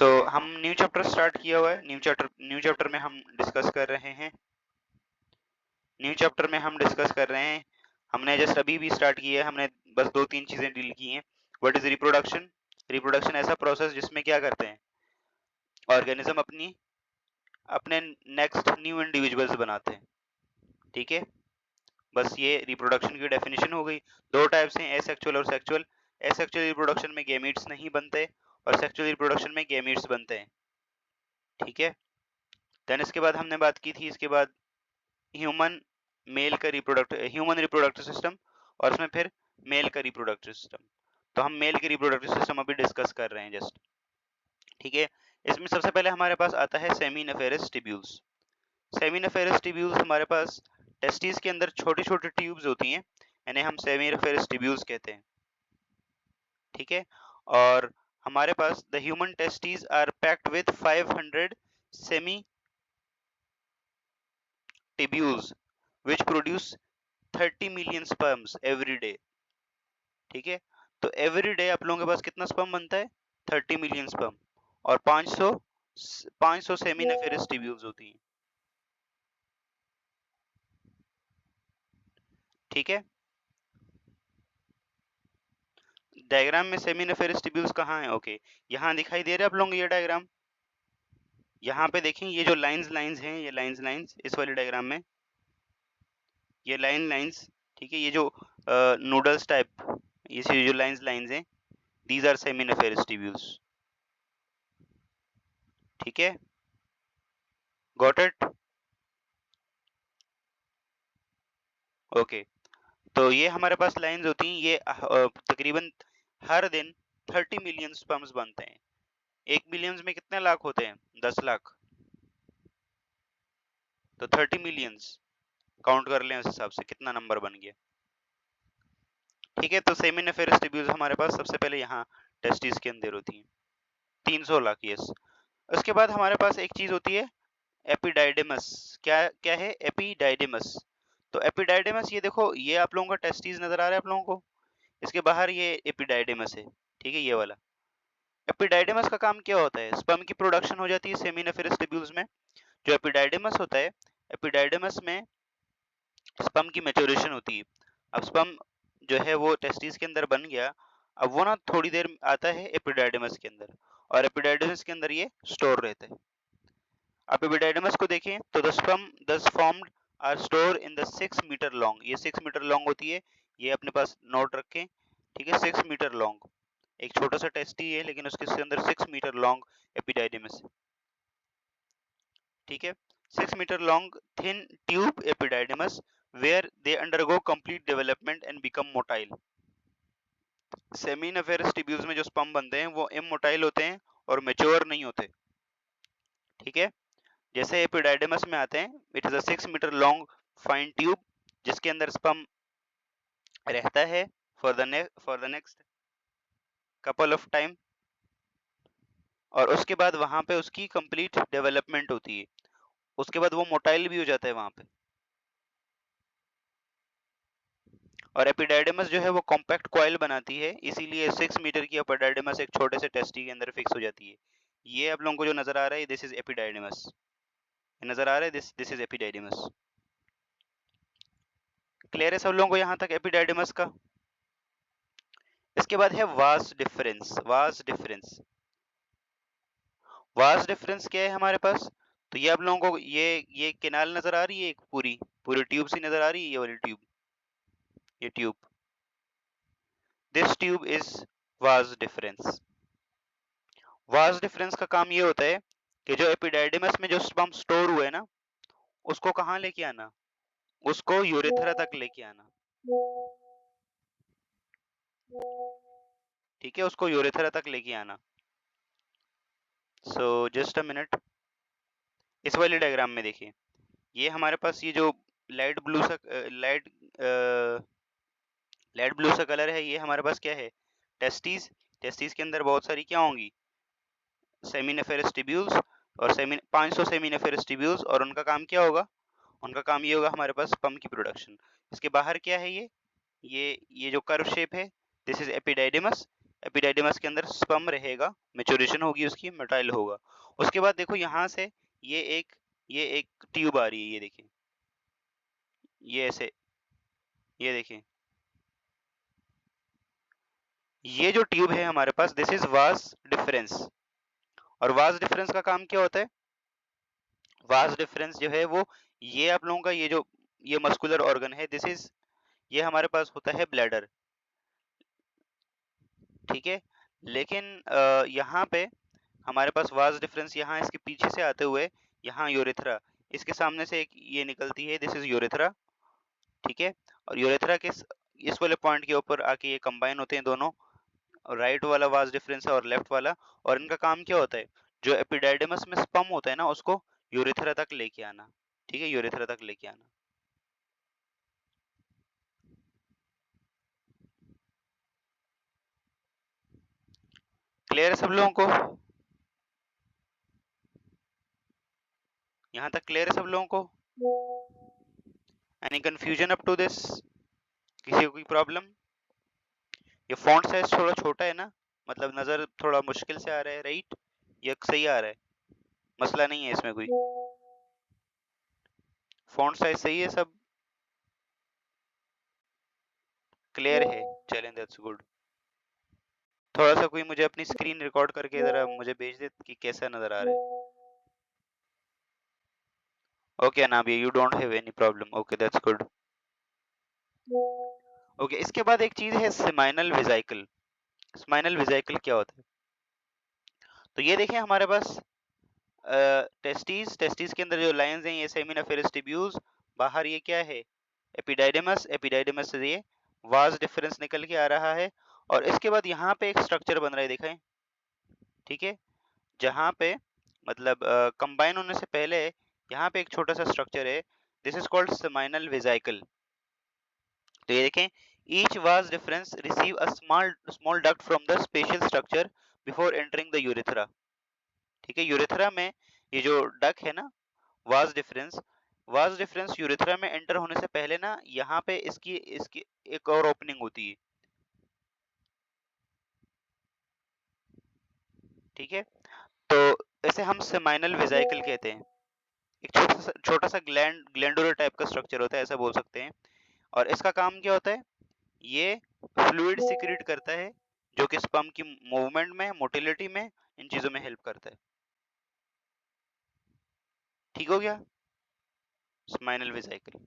हम new chapter start किया हुआ है। न्यू चैप्टर में हम डिस्कस कर रहे हैं। हमने जस्ट अभी भी स्टार्ट किया है। हमने बस 2-3 चीजें डील की हैं। What is reproduction? रिप्रोडक्शन ऐसा प्रोसेस जिसमें क्या करते हैं, ऑर्गेनिज्म अपने नेक्स्ट न्यू इंडिविजुअल्स बनाते हैं। ठीक है, बस ये रिप्रोडक्शन की डेफिनेशन हो गई। दो टाइप्स हैं, एसेक्सुअल और सेक्सुअल। एसेक्सुअल रिप्रोडक्शन में गैमीट्स नहीं बनते और सेक्सुअल रिप्रोडक्शन में गैमीट्स बनते हैं। ठीक है, देन इसके बाद हमने बात की थी, इसके बाद ह्यूमन ह्यूमन रिप्रोडक्टिव सिस्टम, और उसमें फिर मेल का रिप्रोडक्टिव सिस्टम। तो हम मेल के रिप्रोडक्टिव सिस्टम अभी डिस्कस कर रहे हैं जस्ट। ठीक है, इसमें सबसे पहले हमारे पास आता है सेमिनिफेरस ट्यूब्यूल्स। सेमिनिफेरस ट्यूब्यूल्स हमारे पास टेस्टिस के अंदर छोटी छोटी ट्यूब्स होती हैं, यानी हम सेमिनिफेरस ट्यूब्यूल्स कहते हैं। ठीक है, और हमारे पास the human testis are packed with 500 semi tubules which produce 30 million sperms every day। ठीक है, तो एवरी डे आप लोगों के पास कितना स्पर्म बनता है? 30 मिलियन स्पर्म, और 500 सेमिनिफेरस ट्यूब्यूल्स होती हैं। ठीक है, डायग्राम में सेमिनिफेरस ट्यूब्यूल्स कहाँ है? ओके, यहाँ दिखाई दे रहा है आप लोगों को ये डायग्राम। यहाँ पे देखें, ये जो लाइंस हैं, ये लाइंस इस वाले डायग्राम में, ये लाइंस। ठीक है, ये जो नूडल्स टाइप, ये जो लाइंस हैं, दीज आर सेमिनिफेरस ट्यूब्यूल्स। ठीक है, गॉट इट? ओके, तो ये हमारे पास लाइंस होती हैं, ये तकरीबन हर दिन 30 मिलियन स्पर्म्स बनते हैं। 1 मिलियन में कितने लाख होते हैं? 10 लाख। तो 30 मिलियंस काउंट कर लें, उस हिसाब से कितना नंबर बन गया। ठीक है, तो सेमिनिफेरस ट्यूब्यूल्स हमारे पास सबसे पहले यहाँ टेस्टिस के अंदर होती हैं, 300 लाख। यस, उसके बाद हमारे पास एक चीज होती है एपिडाइडिमस। क्या क्या है? एपिडाइडिमस। तो एपिडाइडिमस, ये देखो, ये आप लोगों का टेस्टिस नजर आ रहा है आप लोगों को, इसके बाहर ये एपिडाइडिमस है। ठीक है, ये वाला एपिडाइडिमस का काम क्या होता है? स्पर्म की प्रोडक्शन हो जाती है सेमिनिफेरस ट्यूब्यूल्स में। जो एपिडाइडिमस होता है, एपिडाइडिमस में स्पर्म की मैच्योरेशन होती है। अब स्पर्म जो है वो टेस्टिस के अंदर बन गया, अब वो ना थोड़ी देर आता है एपिडाइडिमस के अंदर, और एपिडाइडिमस के अंदर ये स्टोर रहता है। आप एपिडाइडिमस को देखें तो the sperm thus formed are store in the 6 metre long. ये 6 मीटर लॉन्ग होती है, ये अपने पास नोट रखें। ठीक है, 6 मीटर लॉन्ग, एक छोटा सा टेस्टी है लेकिन उसके अंदर 6 मीटर लॉन्ग एपिडाइडिमस है। ठीक है, 6 metre long thin tube epididymis where they undergo complete development and become motile. Seminiferous tubules में जो स्पर्म बनते हैं वो इमोटाइल होते हैं और मैच्योर नहीं होते। ठीक है, जैसे एपिडाइडिमस में आते हैं, it is a 6 metre long fine tube जिसके अंदर स्पर्म रहता है for the next couple of time, और उसके बाद वहां पे उसकी कंप्लीट डेवलपमेंट होती है। उसके बाद वो मोटाइल भी हो जाता है वहां पे। और एपिडाइडिमस जो है वो कॉम्पैक्ट कॉइल बनाती है, इसीलिए 6 मीटर की एपिडाइडिमस एक छोटे से टेस्टी के अंदर फिक्स हो जाती है। ये आप लोगों को जो नजर आ रहा है, दिस इज एपिडाइडिमस। नजर आ रहा है, दिस इज एपिडाइडिमस। क्लियर है सब लोगों को यहाँ तक एपिडाइडिमस का? इसके बाद है वास डिफरेंस। वास डिफरेंस क्या है हमारे पास? तो ये आप लोगों को ये केनाल नजर आ रही है, एक पूरी पूरी ट्यूब सी नजर आ रही है, ये वाली ट्यूब, ये tube, this tube is vas deferens. Vas deferens का काम ये होता है कि जो एपिडाइडिमस में जो स्पर्म स्टोर हुए ना, उसको कहाँ लेके आना? उसको यूरेथ्रा तक लेके आना। ठीक है, उसको यूरेथ्रा तक लेके आना। सो जस्ट अ मिनट, इस वाले डायग्राम में देखिए, ये हमारे पास ये जो लाइट ब्लू सा लाइट लाइट ब्लू सा कलर है, ये हमारे पास क्या है? टेस्टिस। टेस्टिस के अंदर बहुत सारी क्या होंगी? सेमिनिफेरस ट्यूब्यूल्स, और 500 सेमिनिफेरस ट्यूब्यूल्स, और उनका काम क्या होगा? उनका काम ये होगा हमारे पास स्पर्म की प्रोडक्शन। इसके बाहर क्या है? ये जो कर्व शेप है, दिस इज एपिडाइडिमस। एपिडाइडिमस के अंदर स्पर्म रहेगा, मैच्योरेशन होगी उसकी, मोटाइल होगा। उसके बाद देखो यहाँ से ये एक ट्यूब आ रही है, ये देखिए, ये ऐसे, ये देखिए, ये जो ट्यूब है हमारे पास, दिस इज वास डिफरेंस। और वास डिफरेंस का काम क्या होता है? वास डिफरेंस जो है वो, ये आप लोगों का ये मस्कुलर ऑर्गन है, दिस इज, ये हमारे पास होता है ब्लैडर, ठीक है। लेकिन यहाँ पे हमारे पास वास डिफरेंस, यहाँ इसके पीछे से आते हुए यहाँ यूरेथ्रा, इसके सामने से एक ये निकलती है, दिस इज यूरेथ्रा, ठीक है। और यूरेथ्रा के इस वाले पॉइंट के ऊपर आके ये कंबाइन होते हैं दोनों, राइट वाला वास डिफरेंस है और लेफ्ट वाला। और इनका काम क्या होता है? जो एपिडाइडिमस में स्पर्म होता है ना, उसको यूरेथ्रा तक लेके आना, ठीक है, यूरेथ्रा तक लेके आना। क्लियर है सब लोगों को? यहाँ तक क्लियर है सब लोगों को? Any confusion up to this? किसी को कोई प्रॉब्लम? ये फॉन्ट साइज थोड़ा छोटा है ना, मतलब नजर थोड़ा मुश्किल से आ रहा है, राइट? ये सही आ रहा है, मसला नहीं है इसमें कोई? फॉन्ट साइज सही है सब? क्लियर है? चलें, दैट्स गुड। थोड़ा सा कोई मुझे अपनी स्क्रीन रिकॉर्ड करके जरा मुझे भेज दे कि कैसा नजर आ रहा है। Okay Anabia, you don't have any problem, okay that's good. Okay, इसके बाद एक चीज है सेमाइनल वेसिकल। सेमाइनल वेसिकल क्या होता है? तो ये देखिए हमारे पास टेस्टिस के अंदर जो लाइंस हैं, ये सेमिनिफेरस ट्यूब्यूल्स, बाहर ये क्या है? एपिडाइडिमस, एपिडाइडिमस से ये वास डिफरेंस निकल के आ रहा है। और इसके बाद यहाँ पे एक स्ट्रक्चर बन रहा है, दिखाएं, ठीक है, जहाँ पे मतलब कंबाइन होने से पहले यहाँ पे एक छोटा सा स्ट्रक्चर है, this is called seminal vesicle. तो ये देखें, each vas deferens receive a small duct from the special structure before entering the urethra, ठीक है। यूरेथ्रा में ये जो डक है ना, वास डिफरेंस यूरेथ्रा में एंटर होने से पहले ना, यहाँ पे इसकी इसकी एक और ओपनिंग होती है, ठीक है। तो इसे हम सेमाइनल वेसिकल कहते हैं। एक छोटा सा ग्लैंडुलर टाइप का स्ट्रक्चर होता है, ऐसा बोल सकते हैं। और इसका काम क्या होता है? ये फ्लूइड सिक्रीट करता है, जो कि स्पर्म की मूवमेंट में, मोटिलिटी में, इन चीजों में हेल्प करता है। ठीक हो गया? Spinal vesicle,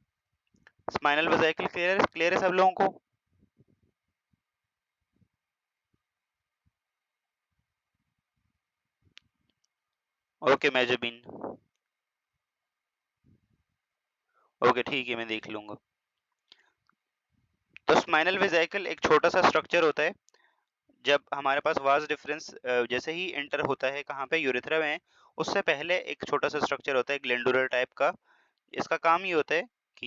spinal vesicle clear है सब लोगों को? ओके मैजबिन, ओके ठीक है, मैं देख लूंगा। तो स्पाइनल वेसिकल एक छोटा सा स्ट्रक्चर होता है, जब हमारे पास वास डिफरेंस जैसे ही एंटर होता है कहाँ पे? यूरेथ्रा में, उससे पहले एक छोटा सा स्ट्रक्चर होता है ग्लैंडुलर टाइप का। इसका काम ये होता है कि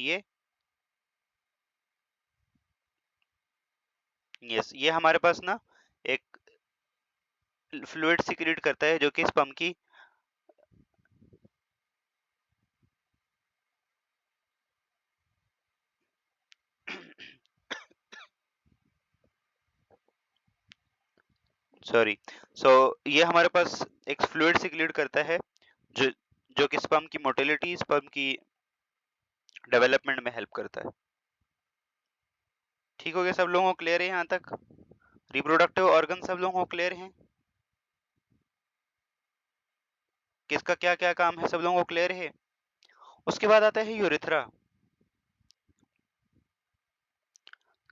ये हमारे पास ना एक फ्लूइड सिक्रीट करता है, जो कि स्पर्म की सॉरी, सो ये हमारे पास एक फ्लूइड सिक्रीट करता है, जो जो कि स्पर्म की मोटिलिटी, स्पर्म की डेवलपमेंट में हेल्प करता है। ठीक हो गया सब लोगों को? क्लियर है यहाँ तक? रिप्रोडक्टिव ऑर्गन सब लोगों को क्लियर है? किसका क्या क्या काम है सब लोगों को क्लियर है? उसके बाद आता है यूरेथ्रा।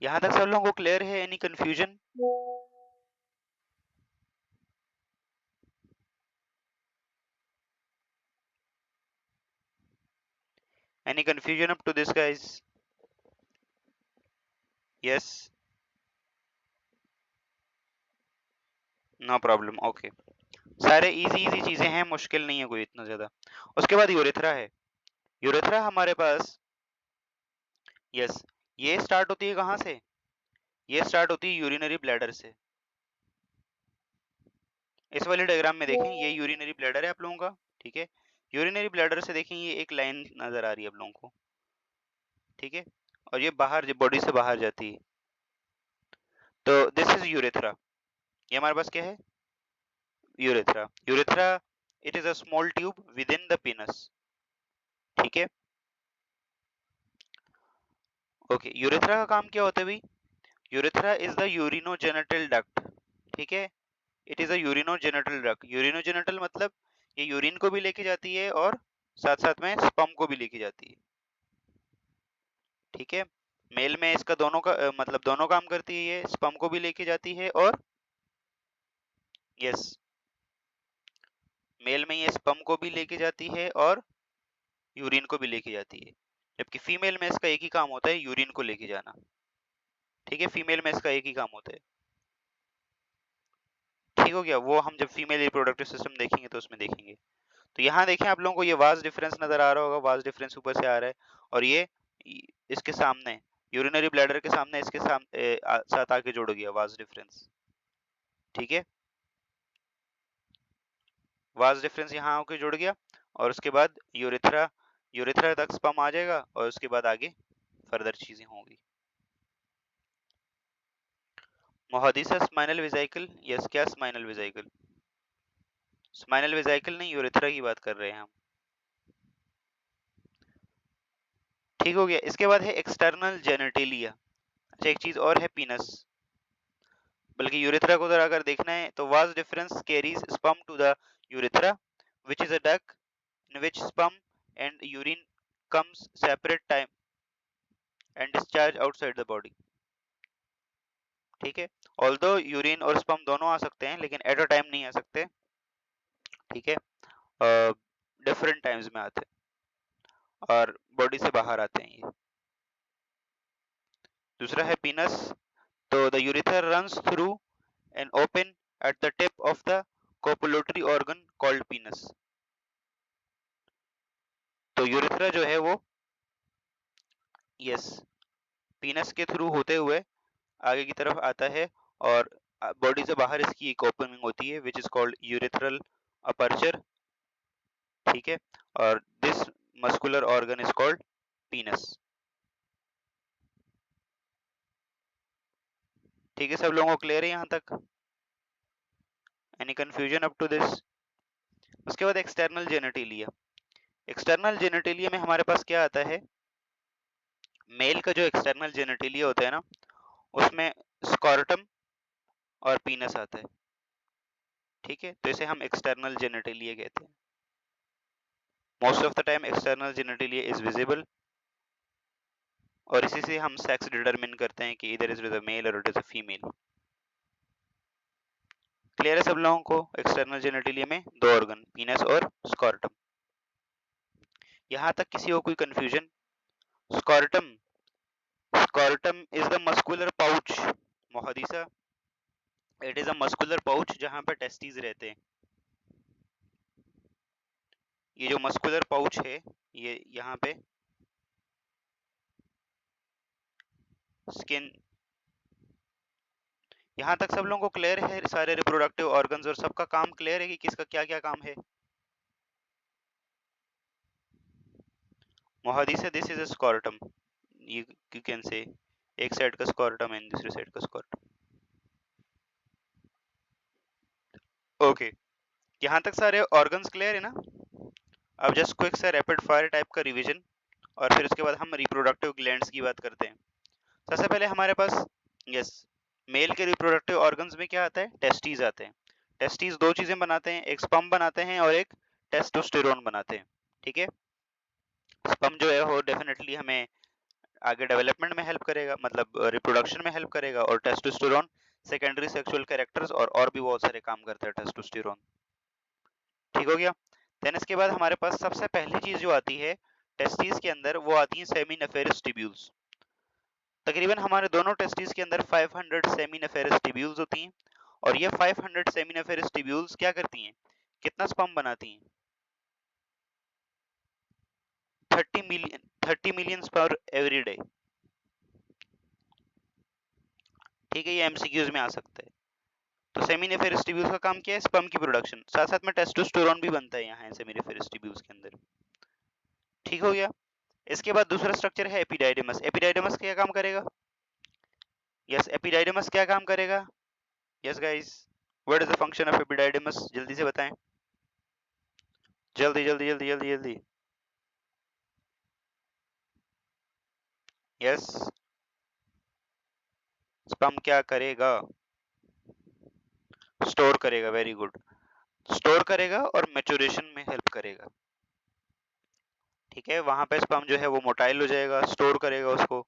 यहाँ तक सब लोगों को क्लियर है? Any confusion? Any confusion up to this guys? Yes, no problem, okay. सारे इजी इजी चीजें हैं, मुश्किल नहीं है कोई इतना ज्यादा। उसके बाद यूरेथ्रा है। यूरेथ्रा हमारे पास, यस, ये स्टार्ट होती है कहाँ से? ये स्टार्ट होती है यूरिनरी ब्लैडर से। इस वाले डायग्राम में देखें, ये यूरिनरी ब्लैडर है आप लोगों का, ठीक है। यूरिनरी ब्लैडर से देखें, ये एक लाइन नजर आ रही है आप लोगों को, ठीक है। और ये बाहर, बॉडी से बाहर जाती है, तो दिस इज यूरेथ्रा। ये हमारे पास क्या है, urethra. Urethra it is a small tube with in the पीनस, ठीक है। ओके, यूरेथ्रा का काम क्या होता है भाई, urethra is the urinogenital duct, ठीक है। It is a urinogenital duct. Urinogenital मतलब ये यूरिन को भी लेके जाती है और साथ साथ में स्पर्म को भी लेके जाती है, ठीक है। मेल में इसका दोनों का मतलब दोनों काम करती है, ये स्पर्म को भी लेके जाती है और यस, मेल में ये स्पर्म को भी लेके जाती है और यूरिन को भी लेके जाती है, जबकि फीमेल में इसका एक ही काम होता है, यूरिन को लेके जाना, ठीक है। फीमेल में इसका एक ही काम होता है, ठीक हो गया। वो हम जब फीमेल रिप्रोडक्टिव सिस्टम देखेंगे तो उसमें देखेंगे। तो यहाँ देखें आप लोगों को ये वास्ट डिफरेंस नजर आ रहा होगा, वास्ट डिफरेंस ऊपर से आ रहा है और ये इसके सामने यूरिनरी ब्लैडर के सामने इसके सामने साथ आके जुड़ गया वास्ट डिफरेंस, ठीक है। वास्ट डिफरेंस यहाँ आके जुड़ गया और उसके बाद यूरेथ्रा, यूरेथ्रा तक स्पर्म आ जाएगा और उसके बाद आगे फर्दर चीजें होंगी। मोहदिसा स्पाइनल वेसिकल, यस, क्या स्पाइनल वेसिकल, स्पाइनल वेसिकल नहीं, यूरेथ्रा की बात कर रहे हैं हम, ठीक हो गया। इसके बाद है एक्सटर्नल जेनिटेलिया। अच्छा, एक चीज और है पीनस, बल्कि यूरेथ्रा को अगर देखना है तो vas deferens carries sperm to the urethra which is a duct in which sperm and urine comes separate time and discharge outside the body, ठीक है। ऑल्दो यूरिन और स्पर्म दोनों आ सकते हैं लेकिन एट अ टाइम नहीं आ सकते, ठीक है। डिफरेंट टाइम्स में आते हैं और बॉडी से बाहर आते हैं ये। दूसरा है पीनस, तो the urethra runs through an open at the tip of the copulatory organ called पीनस। तो यूरेथ्रा जो है वो यस पीनस के थ्रू होते हुए आगे की तरफ आता है और बॉडी से बाहर इसकी एक ओपनिंग होती है which is called urethral aperture, ठीक है। और this muscular organ is called penis, ठीक है। सब लोगों को क्लियर है यहाँ तक, any confusion up to this. उसके बाद एक्सटर्नल जेनेटिलिया। एक्सटर्नल जेनेटिलिया में हमारे पास क्या आता है, मेल का जो एक्सटर्नल जेनेटिलिया होता है ना उसमें स्कॉर्टम और पीनस आता है, ठीक है। तो इसे हम एक्सटर्नल जेनेटिलिया कहते हैं। Most of the time external genitalia is visible और इसी से हम सेक्स डिटरमिन करते हैं कि इधर इज अ मेल और it is a female. Clear है सब लोगों को, एक्सटर्नल जेनेटिलिया में दो ऑर्गन, पीनस और स्कॉर्टम। यहाँ तक किसी को कोई confusion? Scrotum, scrotum is the muscular pouch Mohdisa, it is a muscular pouch जहाँ पे टेस्टिस रहते हैं। ये जो मस्कुलर पाउच है ये यहाँ पे स्किन, यहाँ तक सब लोगों को क्लियर है, सारे रिप्रोडक्टिव ऑर्गन्स और सबका काम क्लियर है कि किसका क्या क्या काम है। Mohdisa this is a scrotum, you can say एक साइड का स्कॉर्टम एंड दूसरी साइड का स्कॉर्टम, ओके। यहाँ तक सारे ऑर्गन्स क्लियर है ना। अब जस्ट क्विक सा रैपिड फायर टाइप का रिवीजन और फिर उसके बाद हम रिप्रोडक्टिव ग्लैंड्स की बात करते हैं। सबसे पहले हमारे पास यस मेल के रिप्रोडक्टिव ऑर्गन्स में क्या आता है, टेस्टीज आते हैं। टेस्टीज दो चीजें बनाते हैं, एक स्पर्म बनाते हैं और एक टेस्टोस्टेरोन बनाते हैं, ठीक है। स्पर्म जो है वो डेफिनेटली हमें आगे डेवलपमेंट में हेल्प करेगा, मतलब रिप्रोडक्शन में हेल्प करेगा, और टेस्टोस्टेरोन सेकेंडरी सेक्सुअल कैरेक्टर्स और भी बहुत सारे काम करता है टेस्टोस्टेरोन, ठीक हो गया। देन इसके बाद हमारे पास सबसे पहली चीज जो आती है टेस्टिस के अंदर वो आती है सेमिनिफेरस ट्यूब्यूल्स। तकरीबन हमारे दोनों टेस्टिस के अंदर 500 सेमिनिफेरस ट्यूब्यूल्स होती हैं और ये 500 सेमिनिफेरस ट्यूब्यूल्स क्या करती हैं, कितना स्पर्म बनाती हैं, 30 मिलियन स्पर्म एवरी डे, ठीक है। ये एमसीक्यूज में आ सकता है। तो सेमिनिफेरस ट्यूब्यूल्स का काम क्या है, स्पर्म की प्रोडक्शन, साथ साथ में टेस्टोस्टेरोन भी बनता है यहाँ सेमिनिफेरस ट्यूब्यूल्स के अंदर, ठीक हो गया। इसके बाद दूसरा स्ट्रक्चर है एपिडाइडिमस। एपिडाइडिमस क्या काम करेगा, यस एपिडाइडिमस क्या काम करेगा, yes guys, what is the function of epididymis, जल्दी से बताएं, जल्दी जल्दी जल्दी जल्दी जल्दी। यस, स्पर्म क्या करेगा? स्टोर करेगा, वेरी गुड। स्टोर करेगा और मैच्योरेशन में हेल्प करेगा। ठीक है, वहां पे स्पर्म जो है वो मोटाइल हो जाएगा, स्टोर करेगा उसको।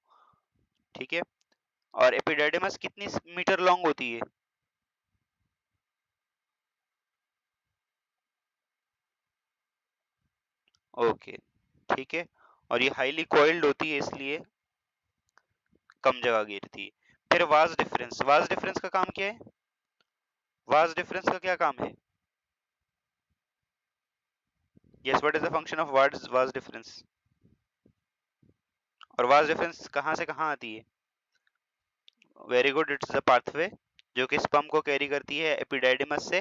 ठीक है, और एपिडाइडिमस कितनी मीटर लॉन्ग होती है? ओके, ठीक है, और ये हाईली कॉइल्ड होती है इसलिए कम जगह घेरती है। फिर वाज डिफरेंस, वाज डिफरेंस का काम क्या है? वाज डिफरेंस का क्या काम है? Yes, what is the function of vas deferens? और वाज डिफरेंस कहाँ से कहाँ आती है? Very good, it's the pathway जो कि स्पर्म को कैरी करती है एपिडाइडिमस से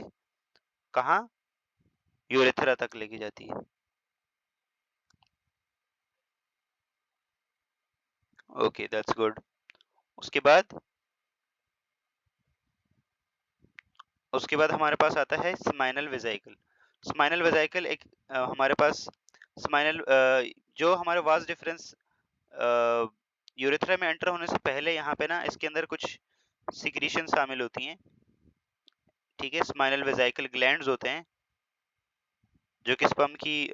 कहाँ? यूरेथ्रा तक लेके जाती है। Okay, that's good. उसके बाद हमारे पास आता है स्माइनल वेजाइकल। स्माइनल वेजाइकल एक हमारे पास स्माइनल जो हमारे वाज डिफरेंस यूरेथ्रा में एंटर होने से पहले यहाँ पे ना इसके अंदर कुछ सिक्रीशन शामिल होती हैं। ठीक है, स्माइनल वेजाइकल ग्लैंड्स होते हैं जो कि स्पर्म की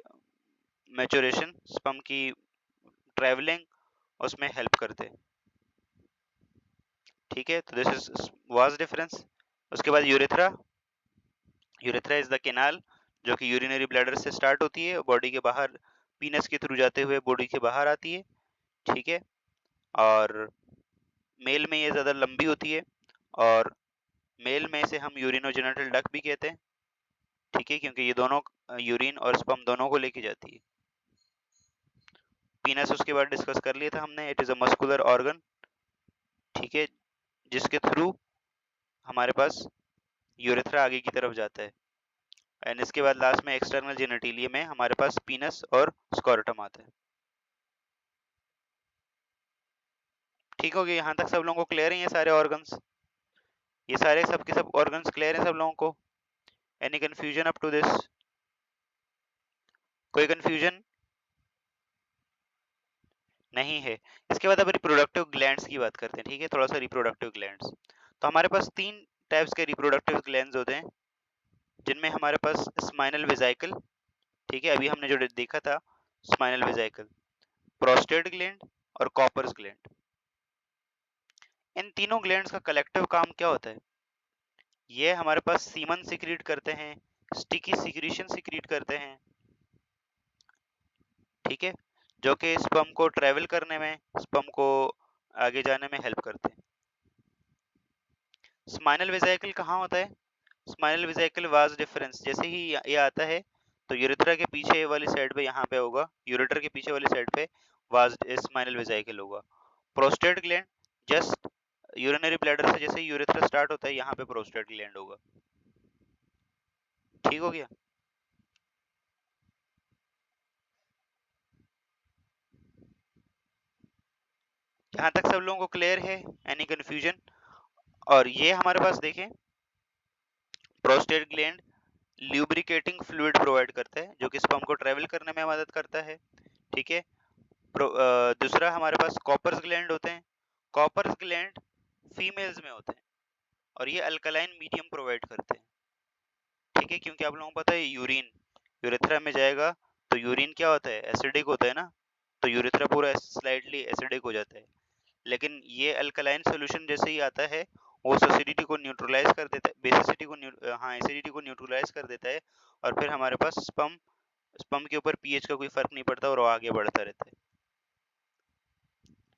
मैच्योरेशन, स्पर्म की ट्रैवलिंग उसमें हेल्प करते हैं। ठीक है, तो दिस इज वाज डिफरेंस। उसके बाद urethra. Urethra is the canal जो कि यूरिनरी ब्लैडर से स्टार्ट होती है, बॉडी के बाहर पीनस के थ्रू जाते हुए बॉडी के बाहर आती है। ठीक है, और मेल में ये ज़्यादा लंबी होती है, और मेल में से हम यूरिनोजेनिटल डक्ट भी कहते हैं। ठीक है, क्योंकि ये दोनों यूरिन और स्पर्म दोनों को लेके जाती है। पीनस उसके बाद डिस्कस कर लिया था हमने, it is a muscular organ. ठीक है, जिसके थ्रू हमारे पास यूरेथ्रा आगे की तरफ जाता है, एंड इसके बाद लास्ट में एक्सटर्नल जेनिटेलिया में हमारे पास पीनस और स्कॉर्टम आता है। ठीक हो गया, यहाँ तक सब लोगों को क्लियर है? ये सारे ऑर्गन्स, ये सारे सब के सब ऑर्गन्स क्लियर हैं सब लोगों को? Any confusion up to this? कोई कंफ्यूजन नहीं है? इसके बाद अब रिप्रोडक्टिव ग्लैंड्स की बात करते हैं। ठीक है, थोड़ा सा रिप्रोडक्टिव ग्लैंड्स। तो हमारे पास तीन टाइप्स के रिप्रोडक्टिव ग्लैंड्स होते हैं, जिनमें हमारे पास स्माइनल वेजाइकल, ठीक है, अभी हमने जो देखा था स्माइनल वेजाइकल, प्रोस्टेट ग्लैंड और कॉपर्स ग्लैंड। इन तीनों ग्लैंड्स का कलेक्टिव काम क्या होता है? ये हमारे पास सीमन सिक्रीट करते हैं, स्टिकी सिक्रीशन सिक्रीट करते हैं। ठीक है, जो कि स्पर्म को ट्रेवल करने में, स्पर्म को आगे जाने में हेल्प करते हैं। स्माइनल वेजाइकल कहाँ होता है? स्माइनल वेजाइकल वाज डिफरेंस जैसे ही ये आता है तो यूरेथ्रा के पीछे वाली साइड पे यहाँ पे होगा, यूरेटर के पीछे वाली साइड पे वाज स्माइनल वेजाइकल होगा। Prostate gland just urinary bladder से जैसे ही यूरेथ्रा स्टार्ट होता है यहाँ पे प्रोस्टेट ग्लैंड होगा। ठीक हो गया? यहाँ तक सब लोगों को क्लियर है? Any confusion? और ये हमारे पास देखें, prostate gland lubricating fluid provide करता है जो कि स्पर्म को ट्रेवल करने में मदद करता है। ठीक है, दूसरा हमारे पास कॉपर्स ग्लैंड होते हैं। कॉपर्स ग्लैंड फीमेल्स में होते हैं और ये अल्कलाइन मीडियम प्रोवाइड करते हैं। ठीक है, क्योंकि आप लोगों को पता है यूरिन यूरेथ्रा में जाएगा तो यूरिन क्या होता है? एसिडिक होता है ना, तो यूरेथ्रा पूरा स्लाइटली एसिडिक हो जाता है। लेकिन ये अल्कलाइन सॉल्यूशन जैसे ही आता है वो एसिडिटी को न्यूट्रलाइज कर देता है, बेसिसिटी को एसिडिटी को न्यूट्रलाइज कर देता है, और फिर हमारे पास स्पर्म के ऊपर पीएच का कोई फर्क नहीं पड़ता और वो आगे बढ़ता रहता है।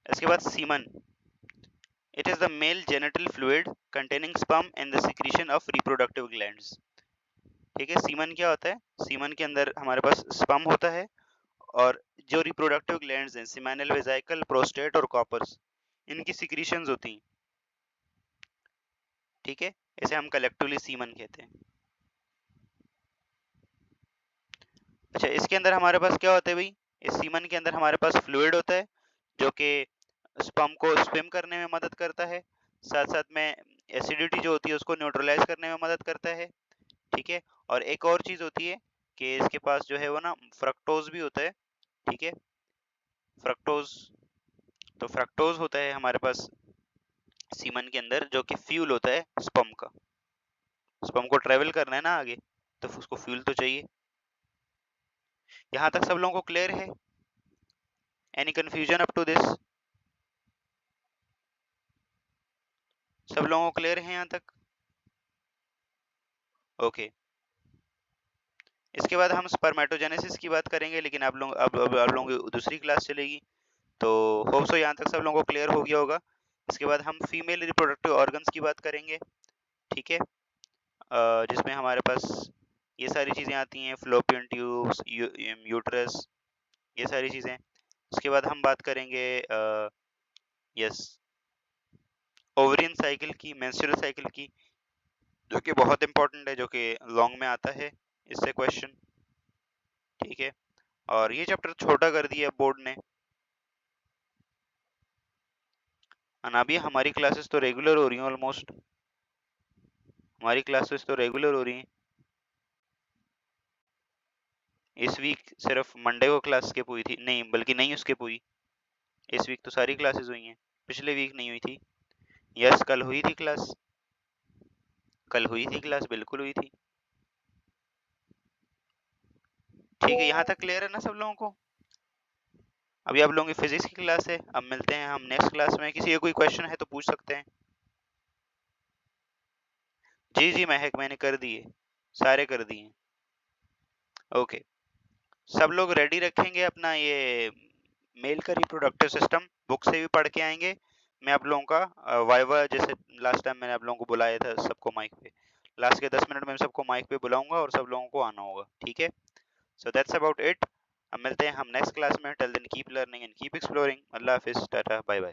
इसके बाद semen, it is the male genital fluid containing sperm and the secretion of reproductive glands। ठीक है, सीमन क्या होता है? सीमन के अंदर हमारे पास स्पर्म होता है और जो रिप्रोडक्टिव ग्लैंड्स हैं, सीमेनल वेजाइकल, प्रोस्टेट और कॉपर्स, इनकी सिक्रीशंस होती हैं। ठीक है, इसे हम कलेक्टिवली सीमन कहते हैं। अच्छा, इसके अंदर हमारे पास क्या होता है भाई? इस सीमन के अंदर हमारे पास फ्लूइड होता है जो कि स्पर्म को स्विम करने में मदद करता है, साथ साथ में एसिडिटी जो होती है उसको न्यूट्रलाइज करने में मदद करता है, ठीक है। और एक और चीज होती है कि इसके पास जो है वो ना फ्रक्टोज भी होता है, ठीक है। फ्रक्टोज, तो फ्रक्टोज होता है हमारे पास सीमन के अंदर, जो कि फ्यूल होता है स्पर्म का। स्पर्म को ट्रेवल करना है ना आगे, तो उसको फ्यूल तो चाहिए। यहाँ तक सब लोगों को क्लियर है? Any confusion up to this? सब लोगों को क्लियर है यहाँ तक? ओके। इसके बाद हम स्पर्मेटोजेनेसिस की बात करेंगे, लेकिन आप लोगों की दूसरी क्लास चलेगी, तो होप सो यहाँ तक सब लोगों को क्लियर हो गया होगा। इसके बाद हम फीमेल रिप्रोडक्टिव ऑर्गन्स की बात करेंगे, ठीक है, जिसमें हमारे पास ये सारी चीज़ें आती हैं, फ्लोपियन ट्यूब्स, यूट्रस, ये सारी चीज़ें। उसके बाद हम बात करेंगे यस ओवरियन साइकिल की, मेंस्ट्रुअल साइकिल की, जो कि बहुत इंपॉर्टेंट है, जो कि लॉन्ग में आता है इससे क्वेश्चन, ठीक है। और ये चैप्टर छोटा कर दिया बोर्ड ने। अनाबिया हमारी क्लासेस तो रेगुलर हो रही हैं, ऑलमोस्ट हमारी क्लासेस तो रेगुलर हो रही हैं। इस वीक सिर्फ मंडे को क्लास स्किप हुई थी, नहीं बल्कि नहीं स्किप हुई, इस वीक तो सारी क्लासेस हुई हैं, पिछले वीक नहीं हुई थी। यस कल हुई थी क्लास, कल हुई थी क्लास, बिल्कुल हुई थी, ठीक है। यहाँ तक क्लियर है ना सब लोगों को? अभी आप लोगों की फिजिक्स की क्लास है, अब मिलते हैं हम नेक्स्ट क्लास में। किसी का कोई क्वेश्चन है तो पूछ सकते हैं। जी जी महक, मैंने कर दिए, सारे कर दिए। ओके, सब लोग रेडी रखेंगे अपना ये मेल का रिप्रोडक्टिव सिस्टम, बुक से भी पढ़ के आएंगे। मैं आप लोगों का वाइवा, जैसे लास्ट टाइम मैंने आप लोगों को बुलाया था सबको माइक पे, लास्ट के 10 मिनट में सबको माइक पे बुलाऊंगा और सब लोगों को आना होगा, ठीक है। So that's about it. अब मिलते हैं हम नेक्स्ट क्लास में। Till then keep learning and keep exploring. अल्लाह हाफिज, टाटा, बाय बाय।